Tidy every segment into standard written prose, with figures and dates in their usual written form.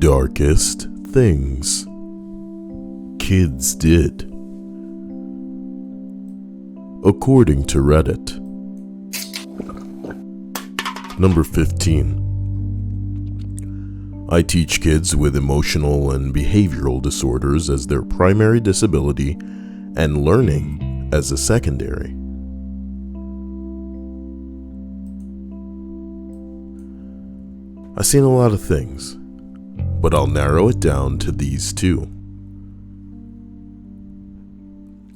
Darkest things kids did. According to Reddit. Number 15. I teach kids with emotional and behavioral disorders as their primary disability and learning as a secondary. I've seen a lot of things, but I'll narrow it down to these two.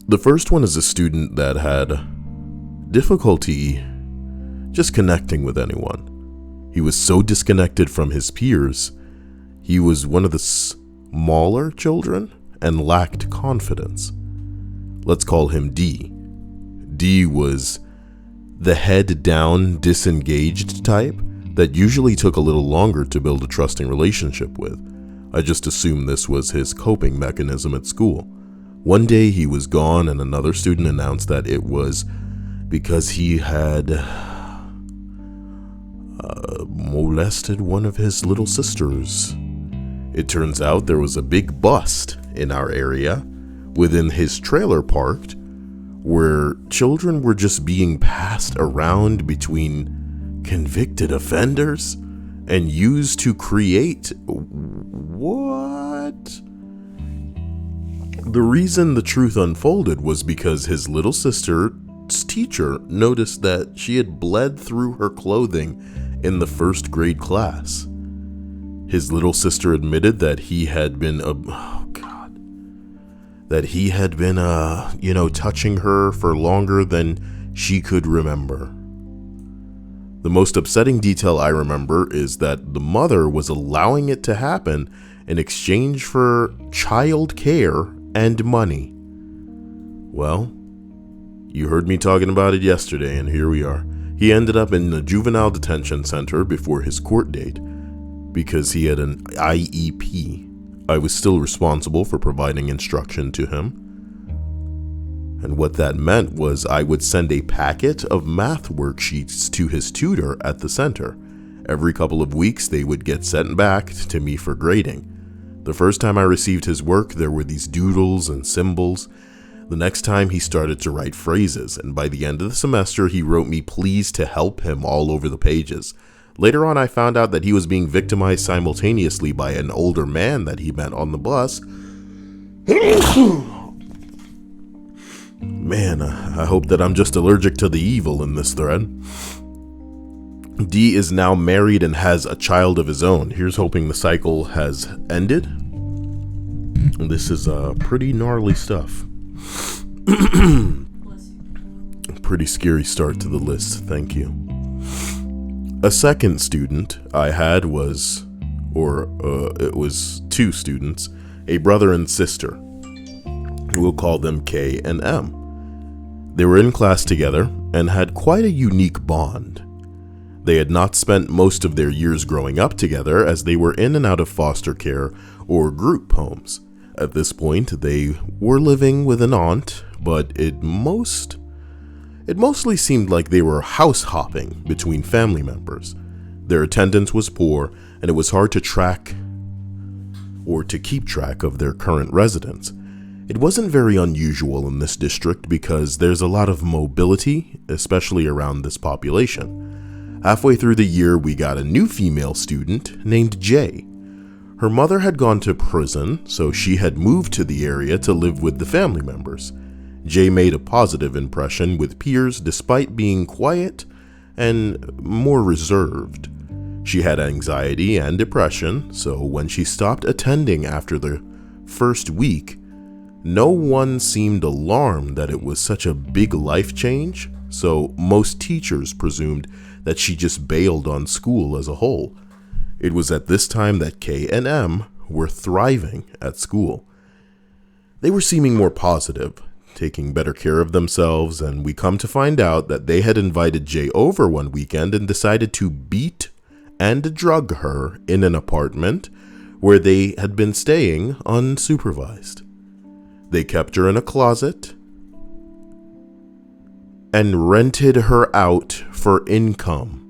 The first one is a student that had difficulty just connecting with anyone. He was so disconnected from his peers. He was one of the smaller children and lacked confidence. Let's call him D. D was the head down, disengaged type that usually took a little longer to build a trusting relationship with. I just assumed this was his coping mechanism at school. One day he was gone and another student announced that it was because he had molested one of his little sisters. It turns out there was a big bust in our area within his trailer parked where children were just being passed around between convicted offenders and used to create what? The reason the truth unfolded was because his little sister's teacher noticed that she had bled through her clothing in the first grade class. His little sister admitted that he had been touching her for longer than she could remember. The most upsetting detail I remember is that the mother was allowing it to happen in exchange for child care and money. Well, you heard me talking about it yesterday, and here we are. He ended up in the juvenile detention center before his court date because he had an IEP. I was still responsible for providing instruction to him. And what that meant was I would send a packet of math worksheets to his tutor at the center. Every couple of weeks, they would get sent back to me for grading. The first time I received his work, there were these doodles and symbols. The next time, he started to write phrases, and by the end of the semester, he wrote me pleas to help him all over the pages. Later on, I found out that he was being victimized simultaneously by an older man that he met on the bus. Man, I hope that I'm just allergic to the evil in this thread. D is now married and has a child of his own. Here's hoping the cycle has ended. This is pretty gnarly stuff. Pretty scary start to the list, thank you. A second student I had was two students, a brother and sister. We'll call them K and M. They were in class together and had quite a unique bond. They had not spent most of their years growing up together as they were in and out of foster care or group homes. At this point, they were living with an aunt, but it mostly seemed like they were house hopping between family members. Their attendance was poor, and it was hard to track or to keep track of their current residence. It wasn't very unusual in this district because there's a lot of mobility, especially around this population. Halfway through the year, we got a new female student named J. Her mother had gone to prison, so she had moved to the area to live with the family members. J made a positive impression with peers despite being quiet and more reserved. She had anxiety and depression, so when she stopped attending after the first week, no one seemed alarmed that it was such a big life change, so most teachers presumed that she just bailed on school as a whole. It was at this time that K and M were thriving at school. They were seeming more positive, taking better care of themselves, and we come to find out that they had invited J over one weekend and decided to beat and drug her in an apartment where they had been staying unsupervised. They kept her in a closet and rented her out for income.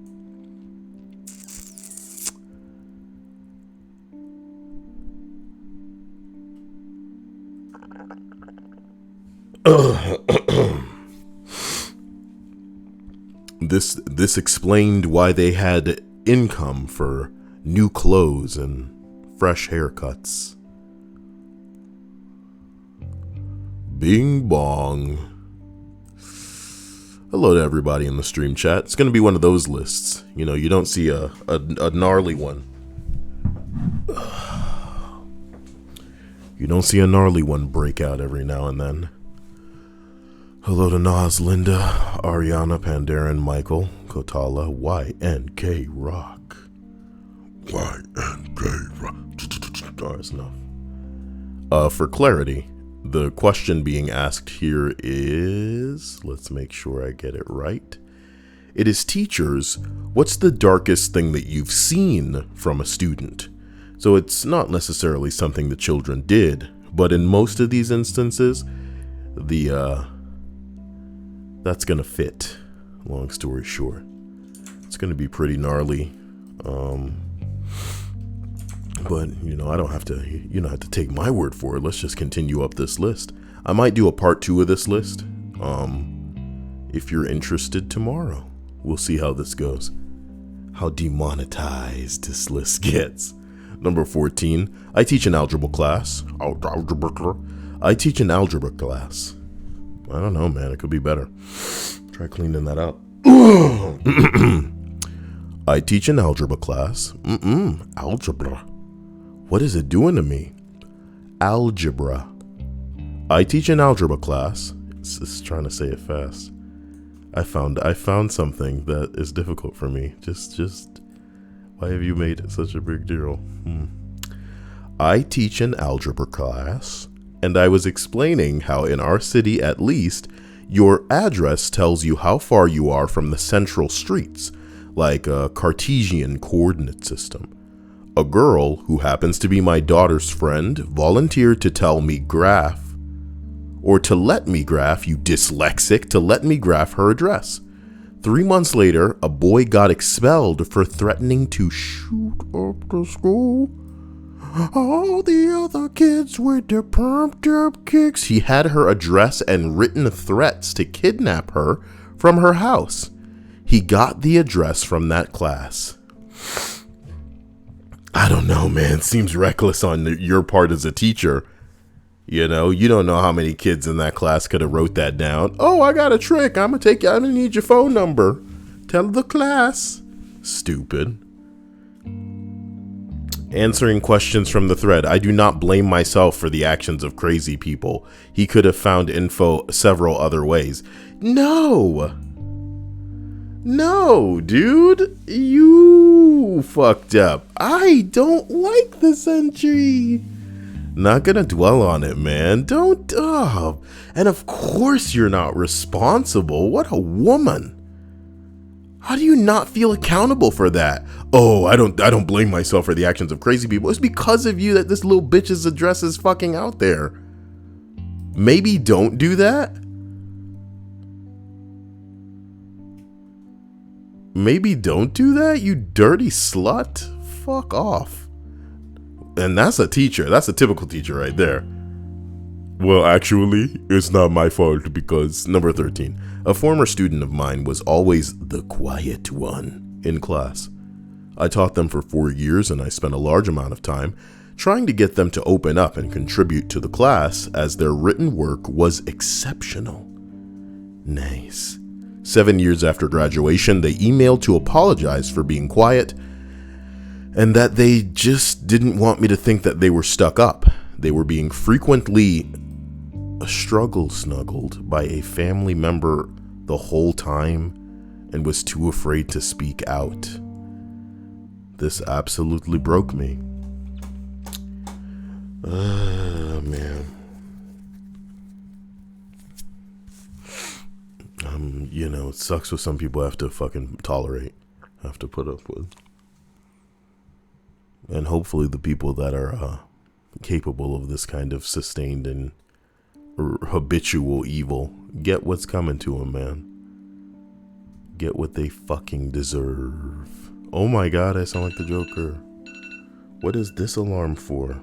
This explained why they had income for new clothes and fresh haircuts. Bing bong. Hello to everybody in the stream chat. It's going to be one of those lists. You know, you don't see a gnarly one. You don't see a gnarly one break out every now and then. Hello to Nas, Linda, Ariana, Pandaren, Michael, Kotala, YNK Rock. YNK Rock. Oh, that's enough. For clarity, the question being asked here is, let's make sure I get it right. It is teachers, what's the darkest thing that you've seen from a student? So it's not necessarily something the children did, but in most of these instances, that's gonna fit. Long story short, it's gonna be pretty gnarly. But you know, I don't have to. You don't have to take my word for it. Let's just continue up this list. I might do a part 2 of this list. If you're interested tomorrow, we'll see how this goes. How demonetized this list gets. Number 14. I teach an algebra class. I teach an algebra class. I don't know, man. It could be better. Try cleaning that up. I teach an algebra class. Algebra. What is it doing to me? Algebra. I teach an algebra class. It's trying to say it fast. I found something that is difficult for me. Just why have you made it such a big deal? I teach an algebra class, and I was explaining how in our city at least, your address tells you how far you are from the central streets, like a Cartesian coordinate system. A girl, who happens to be my daughter's friend, volunteered to tell me graph, or to let me graph, you dyslexic, to let me graph her address. 3 months later, a boy got expelled for threatening to shoot up the school. All the other kids with their pumped up kicks. He had her address and written threats to kidnap her from her house. He got the address from that class. I don't know, man. Seems reckless on your part as a teacher. You know, you don't know how many kids in that class could have wrote that down. Oh, I got a trick. I'm gonna need your phone number. Tell the class. Stupid. Answering questions from the thread. I do not blame myself for the actions of crazy people. He could have found info several other ways. No, dude. You fucked up. I don't like this entry. Not gonna dwell on it, man. Don't. And of course you're not responsible. What a woman. How do you not feel accountable for that? Oh, I don't blame myself for the actions of crazy people. It's because of you that this little bitch's address is fucking out there. Maybe don't do that. Maybe don't do that, you dirty slut. Fuck off. And that's a teacher. That's a typical teacher right there. Well, actually, it's not my fault because, number 13, a former student of mine was always the quiet one in class. I taught them for 4 years and I spent a large amount of time trying to get them to open up and contribute to the class as their written work was exceptional. Nice. 7 years after graduation, they emailed to apologize for being quiet and that they just didn't want me to think that they were stuck up. They were being frequently struggle snuggled by a family member the whole time and was too afraid to speak out. This absolutely broke me. Man. You know, it sucks what some people have to fucking tolerate, have to put up with. And hopefully the people that are capable of this kind of sustained and habitual evil get what's coming to them, man. Get what they fucking deserve. Oh my god, I sound like the Joker. What is this alarm for?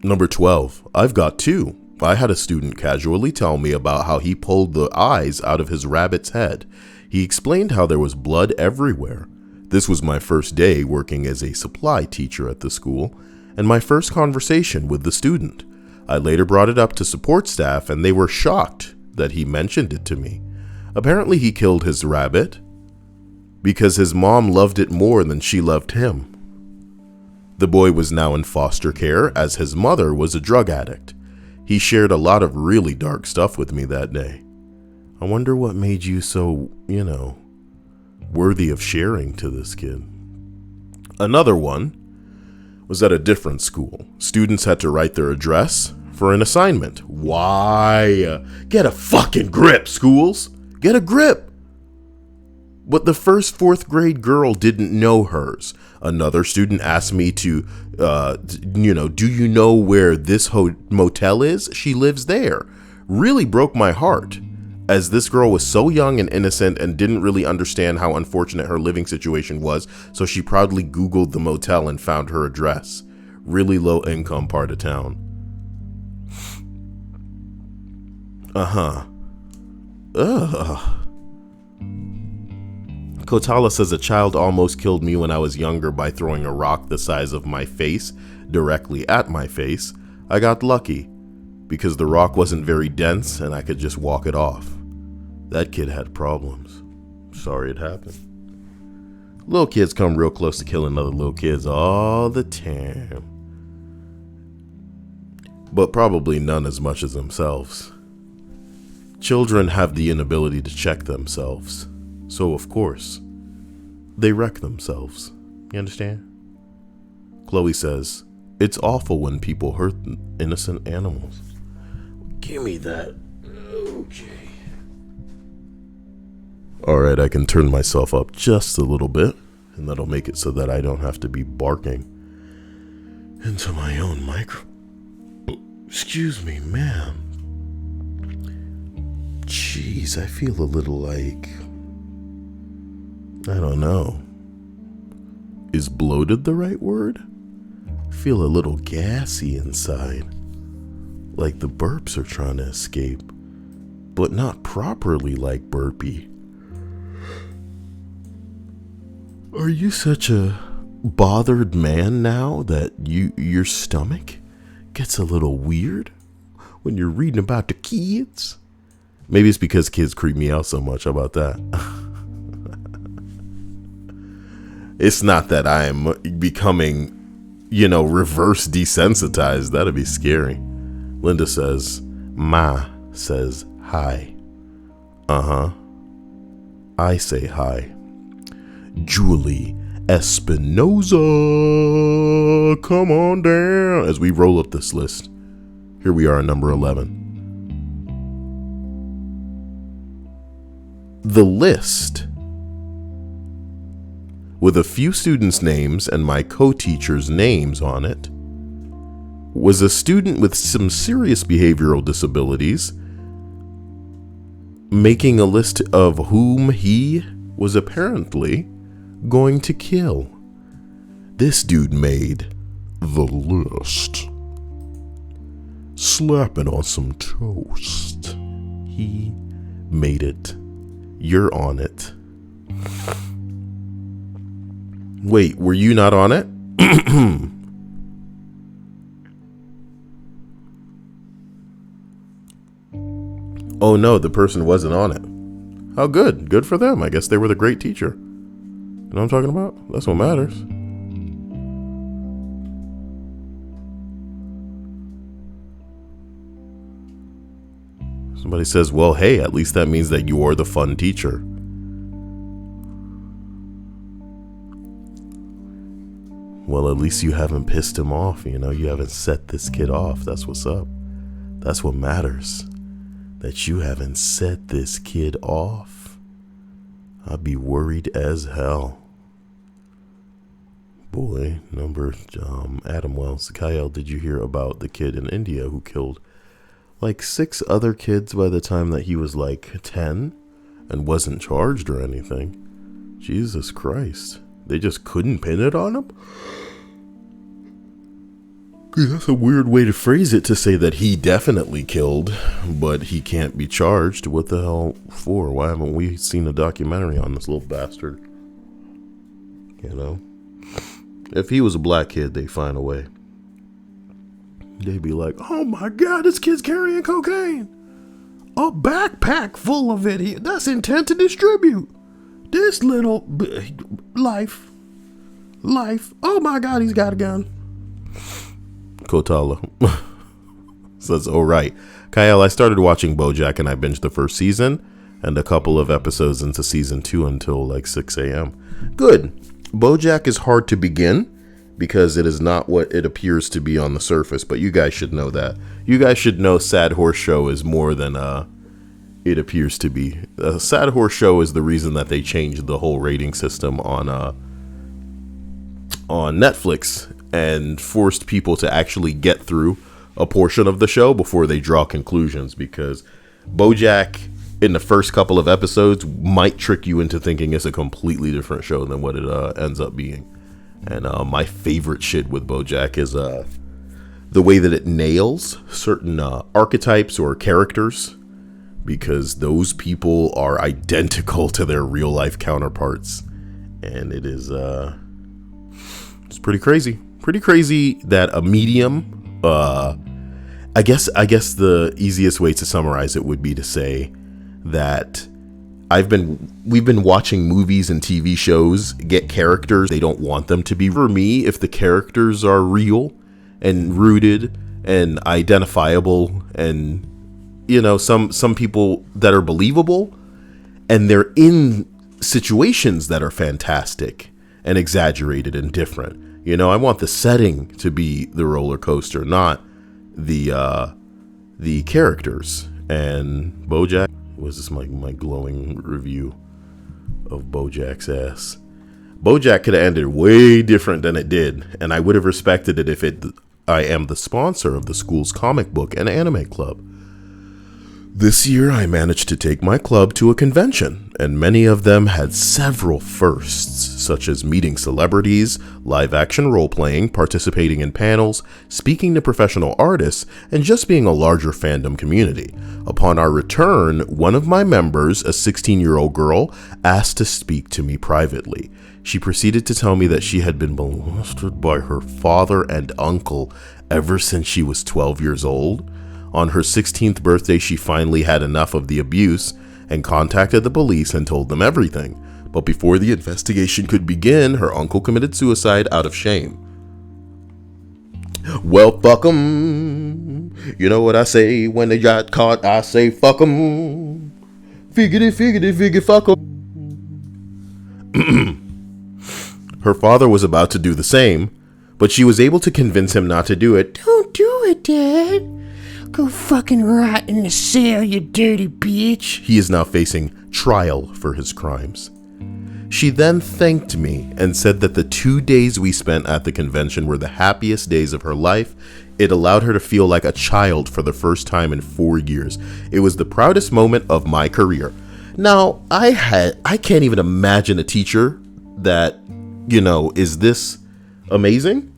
Number 12. I've got two. I had a student casually tell me about how he pulled the eyes out of his rabbit's head. He explained how there was blood everywhere. This was my first day working as a supply teacher at the school, and my first conversation with the student. I later brought it up to support staff, and they were shocked that he mentioned it to me. Apparently he killed his rabbit because his mom loved it more than she loved him. The boy was now in foster care as his mother was a drug addict. He shared a lot of really dark stuff with me that day. I wonder what made you so, worthy of sharing to this kid. Another one was at a different school. Students had to write their address for an assignment. Why? Get a fucking grip, schools. Get a grip. But the first 4th grade girl didn't know hers. Another student asked me to, do you know where this motel is? She lives there. Really broke my heart, as this girl was so young and innocent and didn't really understand how unfortunate her living situation was, so she proudly Googled the motel and found her address. Really low income part of town. Kotala says a child almost killed me when I was younger by throwing a rock the size of my face directly at my face. I got lucky because the rock wasn't very dense and I could just walk it off. That kid had problems. Sorry it happened. Little kids come real close to killing other little kids all the time. But probably none as much as themselves. Children have the inability to check themselves. So, of course, they wreck themselves. You understand? Chloe says, it's awful when people hurt innocent animals. Give me that. Okay. Alright, I can turn myself up just a little bit, and that'll make it so that I don't have to be barking into my own micro. Excuse me, ma'am. Jeez, I feel a little like... I don't know. Is bloated the right word? I feel a little gassy inside. Like the burps are trying to escape, but not properly like burpee. Are you such a bothered man now that your stomach gets a little weird when you're reading about the kids? Maybe it's because kids creep me out so much. How about that? It's not that I'm becoming, reverse desensitized. That'd be scary. Linda says, Ma says hi. I say hi. Julie Espinoza, come on down. As we roll up this list, here we are at number 11. The list, with a few students' names and my co-teacher's names on it, was a student with some serious behavioral disabilities, making a list of whom he was apparently going to kill. This dude made the list. Slapping on some toast. He made it. You're on it. Wait, were you not on it? Oh no, the person wasn't on it. How good. Good for them. I guess they were the great teacher. You know what I'm talking about? That's what matters. Somebody says, well, hey, at least that means that you are the fun teacher. Well, at least you haven't pissed him off, you haven't set this kid off. That's what's up. That's what matters. That you haven't set this kid off. I'd be worried as hell. Boy, Adam Wells. Kyle, did you hear about the kid in India who killed like 6 other kids by the time that he was like 10 and wasn't charged or anything? Jesus Christ. They just couldn't pin it on him? That's a weird way to phrase it, to say that he definitely killed, but he can't be charged. What the hell for? Why haven't we seen a documentary on this little bastard? You know? If he was a black kid, they'd find a way. They'd be like, oh my God, this kid's carrying cocaine. A backpack full of it. That's intent to distribute. This little life. Oh my God, he's got a gun. Kotala. Says, all right. Kyle, I started watching BoJack and I binged the first season and a couple of episodes into season 2 until like 6 a.m. Good. BoJack is hard to begin because it is not what it appears to be on the surface, but you guys should know that. You guys should know Sad Horse Show is more than it appears to be. Sad Horse Show is the reason that they changed the whole rating system on Netflix and forced people to actually get through a portion of the show before they draw conclusions, because BoJack in the first couple of episodes might trick you into thinking it's a completely different show than what it ends up being. And my favorite shit with BoJack is the way that it nails certain archetypes or characters, because those people are identical to their real life counterparts, and it is it's pretty crazy. Pretty crazy that a medium, I guess the easiest way to summarize it would be to say that we've been watching movies and TV shows get characters they don't want them to be. For me, if the characters are real and rooted and identifiable, and you know, some people that are believable, and they're in situations that are fantastic and exaggerated and different. You know, I want the setting to be the roller coaster, not the characters. And BoJack, was this my glowing review of BoJack's ass? BoJack could have ended way different than it did, and I would have respected it if I am the sponsor of the school's comic book and anime club. This year, I managed to take my club to a convention, and many of them had several firsts, such as meeting celebrities, live-action role-playing, participating in panels, speaking to professional artists, and just being a larger fandom community. Upon our return, one of my members, a 16-year-old girl, asked to speak to me privately. She proceeded to tell me that she had been molested by her father and uncle ever since she was 12 years old. On her 16th birthday, she finally had enough of the abuse and contacted the police and told them everything. But before the investigation could begin, her uncle committed suicide out of shame. Well, fuck 'em. You know what I say when they got caught? I say fuck 'em. Figure, fuck 'em. Her father was about to do the same, but she was able to convince him not to do it. Don't do it, Dad. Go fucking rot in the cell, you dirty bitch. He is now facing trial for his crimes. She then thanked me and said that the 2 days we spent at the convention were the happiest days of her life. It allowed her to feel like a child for the first time in 4 years. It was the proudest moment of my career. Now, I can't even imagine a teacher that, you know, is this amazing,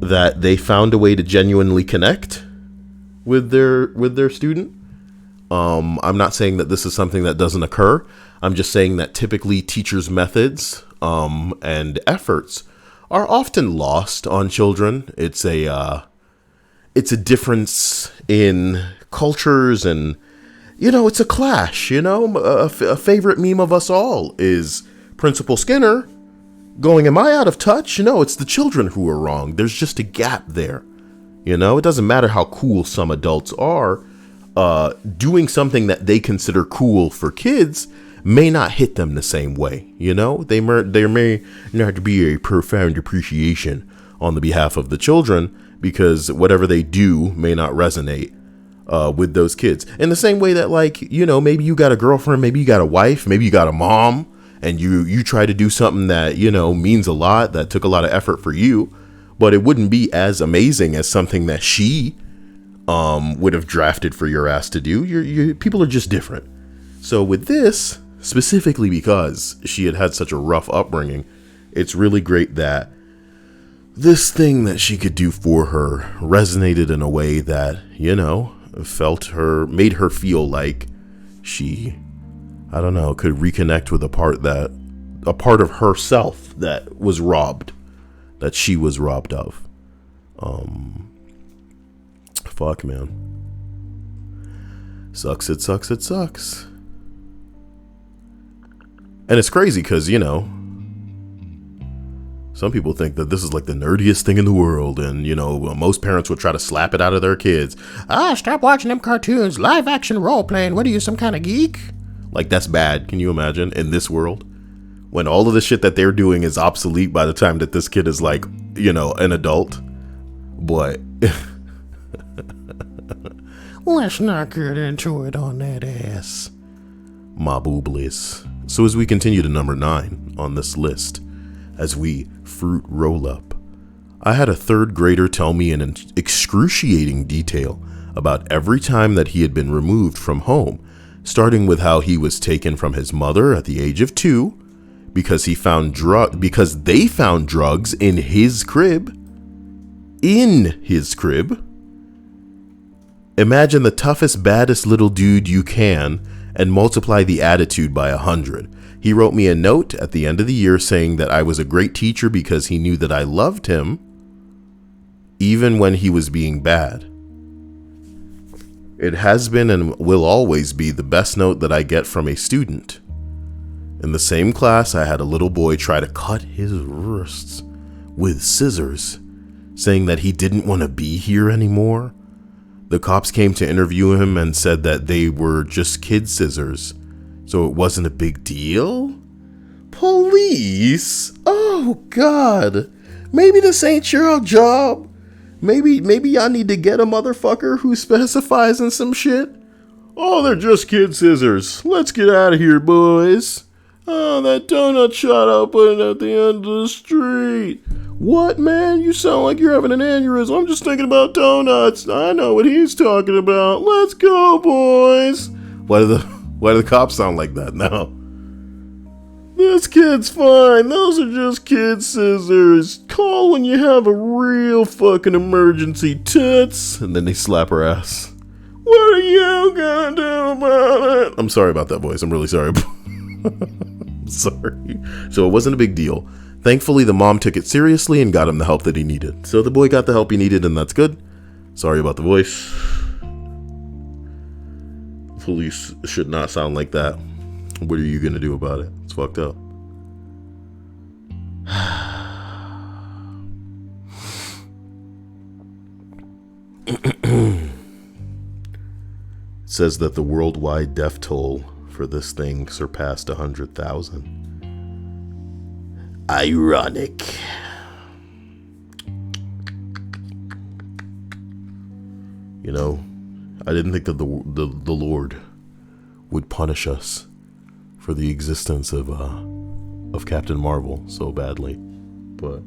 that they found a way to genuinely connect with their student. I'm not saying that this is something that doesn't occur. I'm just saying that typically teachers' methods and efforts are often lost on children. It's a difference in cultures, and you know, it's a clash. You know, a favorite meme of us all is Principal Skinner going, "Am I out of touch?" No, it's the children who are wrong. There's just a gap there. You know, it doesn't matter how cool some adults are. Doing something that they consider cool for kids may not hit them the same way. You know, there may not be a profound appreciation on the behalf of the children, because whatever they do may not resonate with those kids. In the same way that, like, you know, maybe you got a girlfriend, maybe you got a wife, maybe you got a mom, and you try to do something that, you know, means a lot, that took a lot of effort for you, but it wouldn't be as amazing as something that she would have drafted for your ass to do. Your people are just different. So with this, specifically because she had such a rough upbringing, it's really great that this thing that she could do for her resonated in a way that, made her feel like she, I don't know, could reconnect with a part of herself that was robbed, that she was robbed of. Fuck, man. Sucks, it sucks, it sucks. And it's crazy because, some people think that this is like the nerdiest thing in the world. And, most parents would try to slap it out of their kids. Stop watching them cartoons. Live action role playing. What are you, some kind of geek? Like, that's bad. Can you imagine in this world? When all of the shit that they're doing is obsolete by the time that this kid is like, an adult. But let's not get into it on that ass. My booblies. So as we continue to number 9 on this list, as we fruit roll up, I had a third grader tell me in excruciating detail about every time that he had been removed from home, starting with how he was taken from his mother at the age of 2 because they found drugs in his crib. Imagine the toughest, baddest little dude you can and multiply the attitude by 100. He wrote me a note at the end of the year saying that I was a great teacher because he knew that I loved him even when he was being bad. It has been and will always be the best note that I get from a student. In the same class, I had a little boy try to cut his wrists with scissors, saying that he didn't want to be here anymore. The cops came to interview him and said that they were just kid scissors, so it wasn't a big deal? Police? Oh, God. Maybe this ain't your job. Maybe y'all need to get a motherfucker who specifies in some shit. Oh, they're just kid scissors. Let's get out of here, boys. Oh, that donut shop open at the end of the street. What, man? You sound like you're having an aneurysm. I'm just thinking about donuts. I know what he's talking about. Let's go, boys. Why do the cops sound like that now? This kid's fine. Those are just kid scissors. Call when you have a real fucking emergency, tits. And then they slap her ass. What are you gonna do about it? I'm sorry about that, boys. I'm really sorry. Sorry. So it wasn't a big deal. Thankfully, the mom took it seriously and got him the help that he needed. So the boy got the help he needed, and that's good. Sorry about the voice. Police should not sound like that. What are you going to do about it? It's fucked up. It says that the worldwide death toll for this thing surpassed 100,000. Ironic. I didn't think that the Lord would punish us for the existence of Captain Marvel so badly, but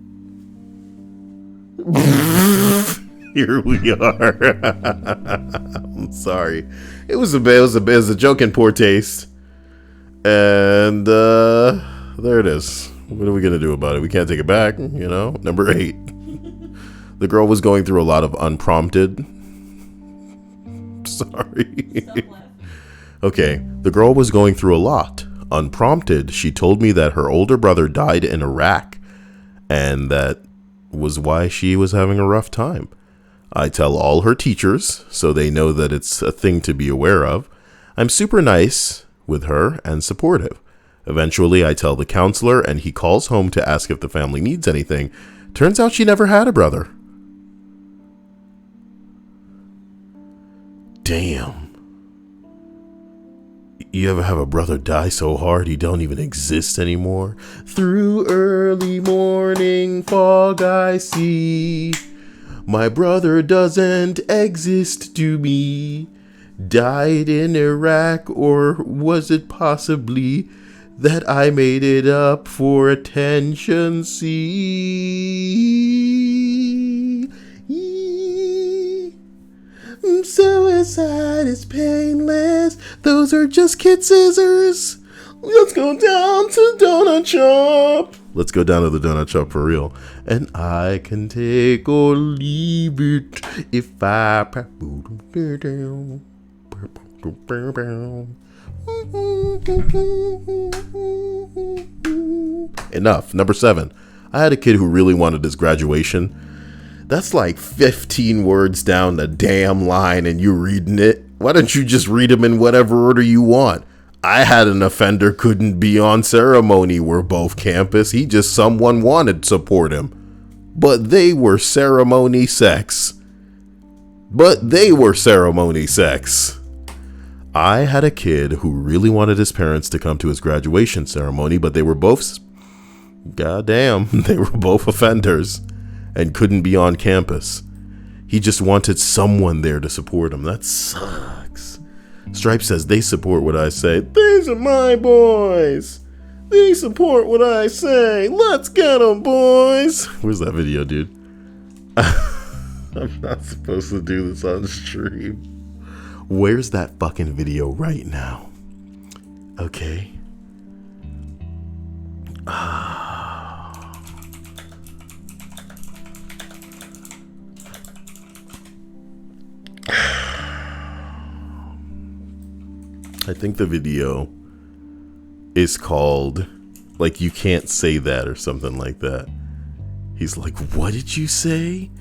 here we are. I'm sorry. It was a joke in poor taste, and there it is. What are we gonna do about it? We can't take it back. Number 8. The girl was going through a lot of unprompted. Sorry. Okay, the girl was going through a lot. Unprompted, she told me that her older brother died in Iraq, and that was why she was having a rough time. I tell all her teachers, so they know that it's a thing to be aware of. I'm super nice with her and supportive. Eventually, I tell the counselor, and he calls home to ask if the family needs anything. Turns out she never had a brother. Damn. You ever have a brother die so hard he don't even exist anymore? Through early morning fog I see my brother doesn't exist to me. Died in Iraq, or was it possibly that I made it up for attention? See, suicide is painless. Those are just kid scissors. Let's go down to donut shop. Let's go down to the donut shop for real. and I can take or leave it if I. Enough. Number 7. I had a kid who really wanted his graduation. That's like 15 words down the damn line and you reading it. Why don't you just read them in whatever order you want? I had an offender couldn't be on ceremony. We're both campus. He just someone wanted to support him. But they were ceremony sex. I had a kid who really wanted his parents to come to his graduation ceremony, but they were both, goddamn, they were both offenders and couldn't be on campus. He just wanted someone there to support him. That sucks. Stripe says they support what I say. These are my boys. They support what I say. Let's get them, boys. Where's that video, dude? I'm not supposed to do this on stream. Where's that fucking video right now? Okay. I think the video is called, like, you can't say that or something like that. He's like, what did you say?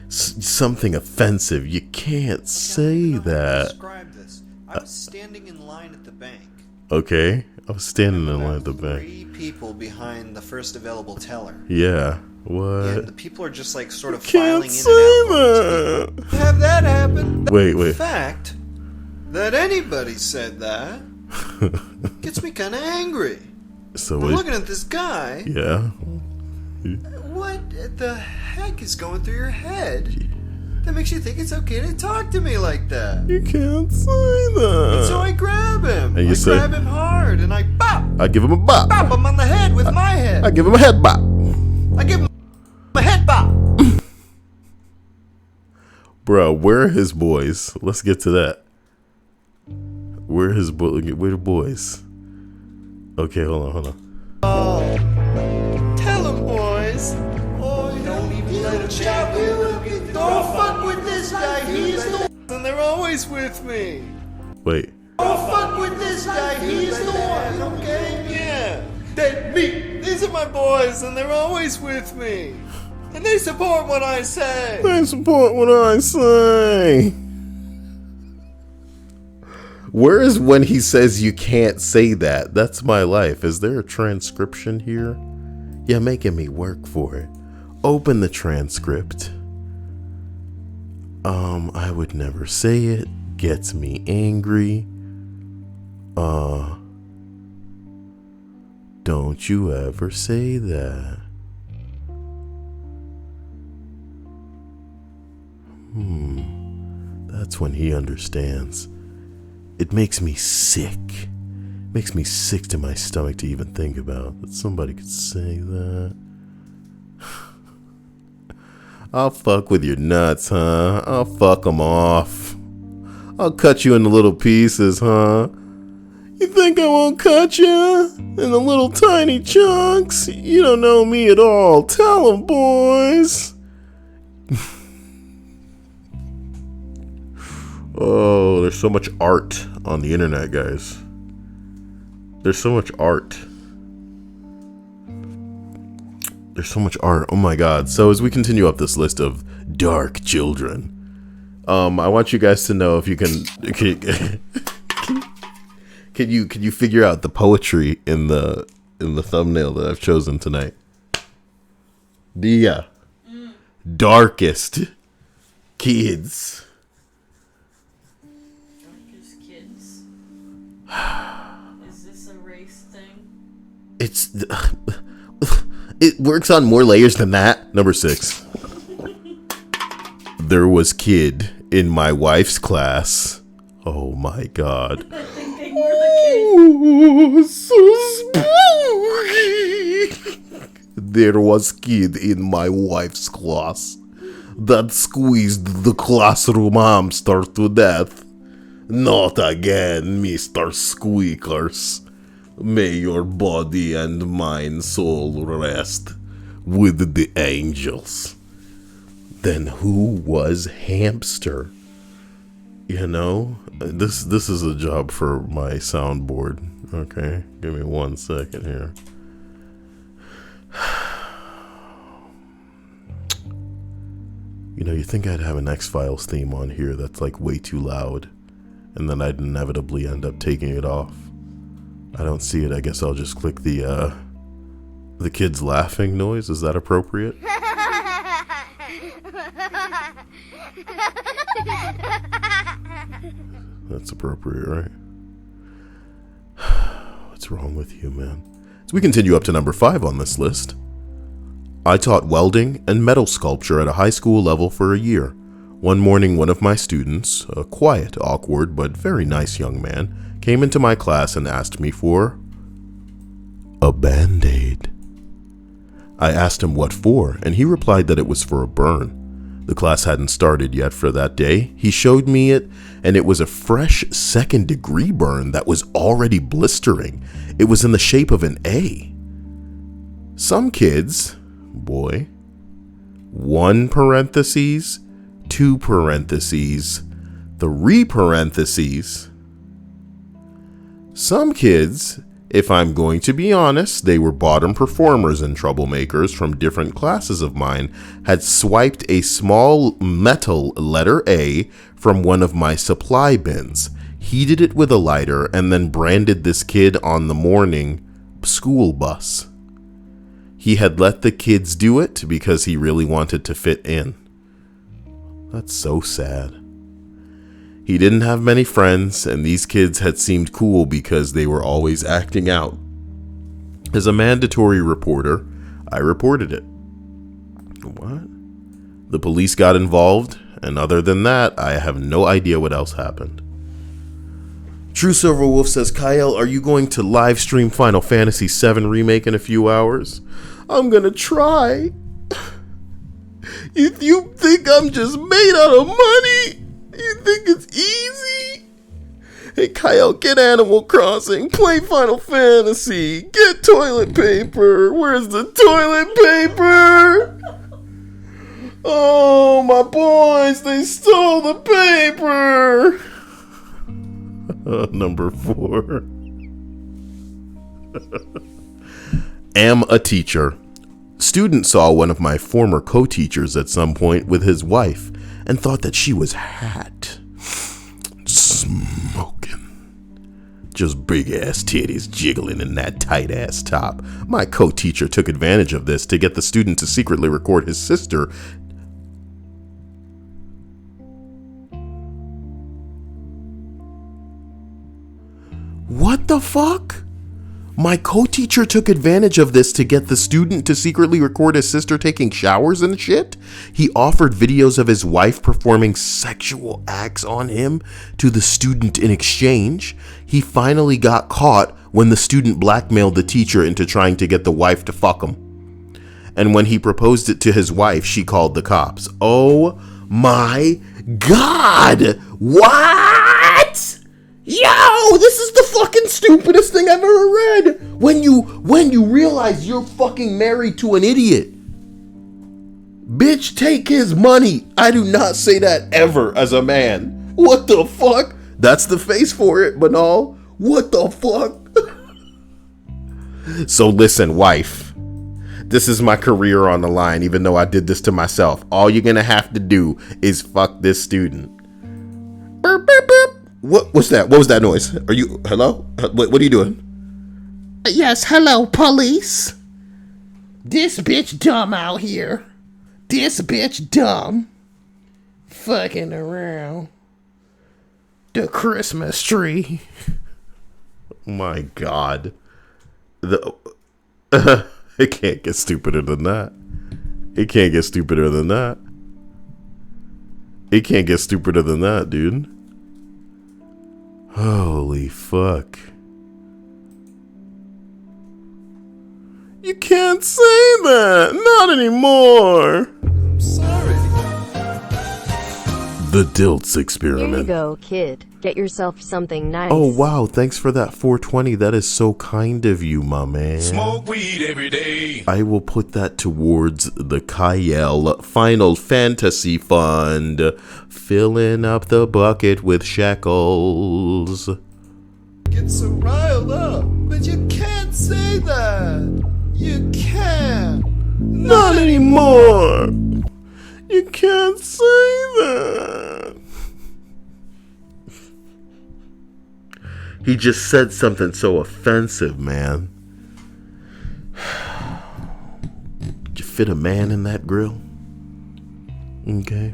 Something offensive. You can't say that. Describe this. I was standing in line at the bank. Okay. I was standing in line at the bank. 3 people behind the first available teller. Yeah. What? And the people are just like sort of Can't filing in say and out. that. Have that happen? Wait. The fact that anybody said that gets me kind of angry. So I'm looking at this guy. Yeah. What the heck is going through your head that makes you think it's okay to talk to me like that? You can't say that. And so I grab him. And you say, grab him hard and I bop. I give him a bop. Bop him on the head with my head. I give him a head bop. I give him a head bop. Bro, where are his boys? Let's get to that. Where are his boys? Where the boys? Okay, hold on. Oh, tell him, boys. Oh, don't even let him chop you. Don't fuck with this guy. He's the one. And they're always with me. Wait. Don't fuck with this guy. He's the one. Okay? Yeah. They me. These are my boys, and they're always with me. And they support what I say. They support what I say. Where is when he says you can't say that? That's my life. Is there a transcription here? You're making me work for it. Open the transcript. I would never say it. Gets me angry. Don't you ever say that. That's when he understands. It makes me sick. Makes me sick to my stomach to even think about that somebody could say that. I'll fuck with your nuts, huh? I'll fuck them off. I'll cut you into little pieces, huh? You think I won't cut you in the little tiny chunks? You don't know me at all. Tell them, boys. Oh, there's so much art on the internet, guys. There's so much art. There's so much art. Oh my god. So as we continue up this list of dark children, I want you guys to know if you can you figure out the poetry in the thumbnail that I've chosen tonight? The darkest kids. Is this a race thing? It works on more layers than that. Number 6. There was kid in my wife's class. Oh my god. I think they were the Oh, so spooky. There was kid in my wife's class that squeezed the classroom hamster to death. Not again, Mr. Squeakers. May your body and mind soul rest. with the angels. Then who was Hamster? You know, this is a job for my soundboard. Okay, give me 1 second here. You know, you think I'd have an X-Files theme on here that's like way too loud, and then I'd inevitably end up taking it off. I don't see it. I guess I'll just click the kids laughing noise. Is that appropriate? That's appropriate, right? What's wrong with you, man? So we continue up to number 5 on this list. I taught welding and metal sculpture at a high school level for a year. One morning, one of my students, a quiet, awkward, but very nice young man, came into my class and asked me for a Band-Aid. I asked him what for, and he replied that it was for a burn. The class hadn't started yet for that day. He showed me it, and it was a fresh 2nd-degree burn that was already blistering. It was in the shape of an A. Some kids, boy, 1 parentheses, 2 parentheses, 3 parentheses. Some kids, if I'm going to be honest, they were bottom performers and troublemakers from different classes of mine, had swiped a small metal letter A from one of my supply bins, heated it with a lighter, and then branded this kid on the morning school bus. He had let the kids do it because he really wanted to fit in. That's so sad. He didn't have many friends, and these kids had seemed cool because they were always acting out. As a mandatory reporter, I reported it. What? The police got involved, and other than that, I have no idea what else happened. True Silver Wolf says, Kyle, are you going to live stream Final Fantasy VII Remake in a few hours? I'm gonna try. You think I'm just made out of money? You think it's easy? Hey, Kyle, get Animal Crossing, play Final Fantasy, get toilet paper. Where's the toilet paper? Oh, my boys, they stole the paper. Number 4. Am a teacher. Student saw one of my former co-teachers at some point with his wife and thought that she was hot. Smoking. Just big ass titties jiggling in that tight ass top. My co-teacher took advantage of this to get the student to secretly record his sister. What the fuck? My co-teacher took advantage of this to get the student to secretly record his sister taking showers and shit? He offered videos of his wife performing sexual acts on him to the student in exchange. He finally got caught when the student blackmailed the teacher into trying to get the wife to fuck him. And when he proposed it to his wife, she called the cops. Oh my God! What? Yo, this is the fucking stupidest thing I've ever read. When you realize you're fucking married to an idiot. Bitch, take his money. I do not say that ever as a man. What the fuck? That's the face for it, Banal. What the fuck? So listen, wife. This is my career on the line, even though I did this to myself. All you're gonna have to do is fuck this student. Burp, burp, burp. What's that? What was that noise? Are you, hello? What are you doing? Yes, hello, police. This bitch dumb out here. This bitch dumb. Fucking around the Christmas tree. My God. It can't get stupider than that. It can't get stupider than that. It can't get stupider than that, dude. Holy fuck. You can't say that. Not anymore. Sorry. The Dilts Experiment. Here you go, kid. Get yourself something nice. Oh, wow. Thanks for that 420. That is so kind of you, my man. Smoke weed every day. I will put that towards the Kyle Final Fantasy Fund. Filling up the bucket with shekels. Get so riled up, but you can't say that. You can't. Not anymore. You can't say that. He just said something so offensive, man. Did you fit a man in that grill? Okay.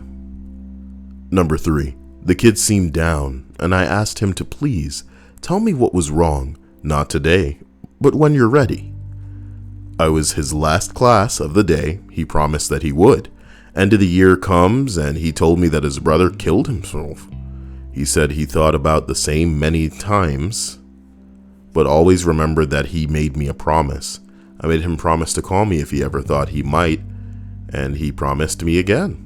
Number 3. The kid seemed down, and I asked him to please tell me what was wrong. Not today, but when you're ready. I was his last class of the day. He promised that he would. End of the year comes, and he told me that his brother killed himself. He said he thought about the same many times, but always remembered that he made me a promise. I made him promise to call me if he ever thought he might, and he promised me again.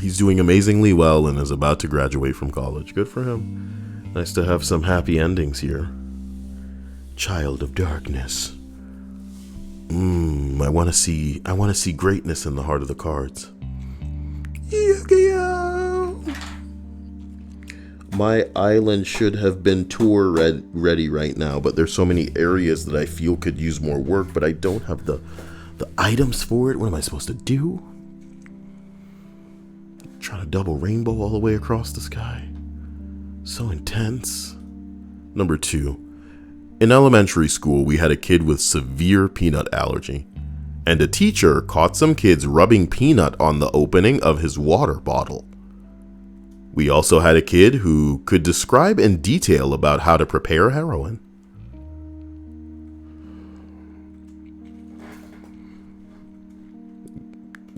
He's doing amazingly well and is about to graduate from college. Good for him. Nice to have some happy endings here. Child of darkness. I want to see greatness in the heart of the cards. Yu-Gi-Oh! My island should have been tour ready right now, but there's so many areas that I feel could use more work, but I don't have the items for it. What am I supposed to do? Trying to double rainbow all the way across the sky. So intense. Number 2. In elementary school, we had a kid with severe peanut allergy, and a teacher caught some kids rubbing peanut on the opening of his water bottle. We also had a kid who could describe in detail about how to prepare heroin.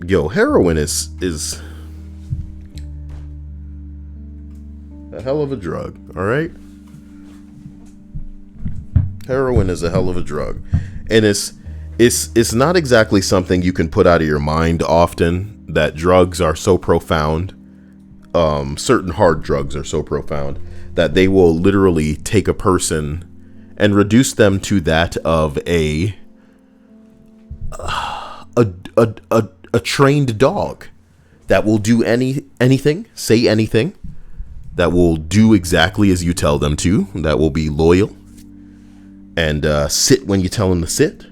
Yo, heroin is a hell of a drug, all right? Heroin is a hell of a drug, and it's not exactly something you can put out of your mind often. That drugs are so profound, certain hard drugs are so profound that they will literally take a person and reduce them to that of a trained dog that will do anything, say anything, that will do exactly as you tell them to, that will be loyal. And sit when you tell them to sit.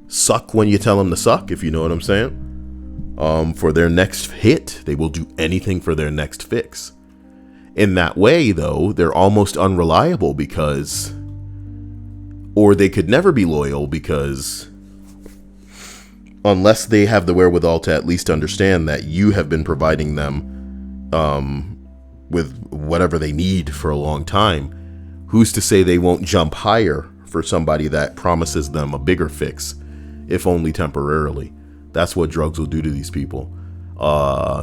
Suck when you tell them to suck, if you know what I'm saying. For their next hit, they will do anything for their next fix. In that way, though, they're almost unreliable because... Or they could never be loyal because... Unless they have the wherewithal to at least understand that you have been providing them with whatever they need for a long time. Who's to say they won't jump higher for somebody that promises them a bigger fix, if only temporarily? That's what drugs will do to these people.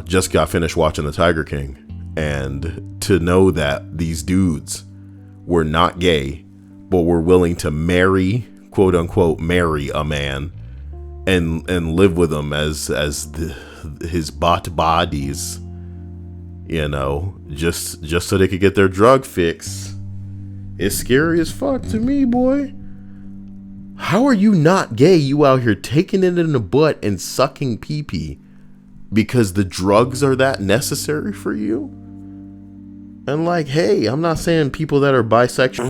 Just got finished watching The Tiger King, and to know that these dudes were not gay, but were willing to marry, quote unquote, marry a man, and live with him as his bodies, you know, just so they could get their drug fix. It's scary as fuck to me, boy. How are you not gay? You out here taking it in the butt and sucking pee-pee because the drugs are that necessary for you? And like, hey, I'm not saying people that are bisexual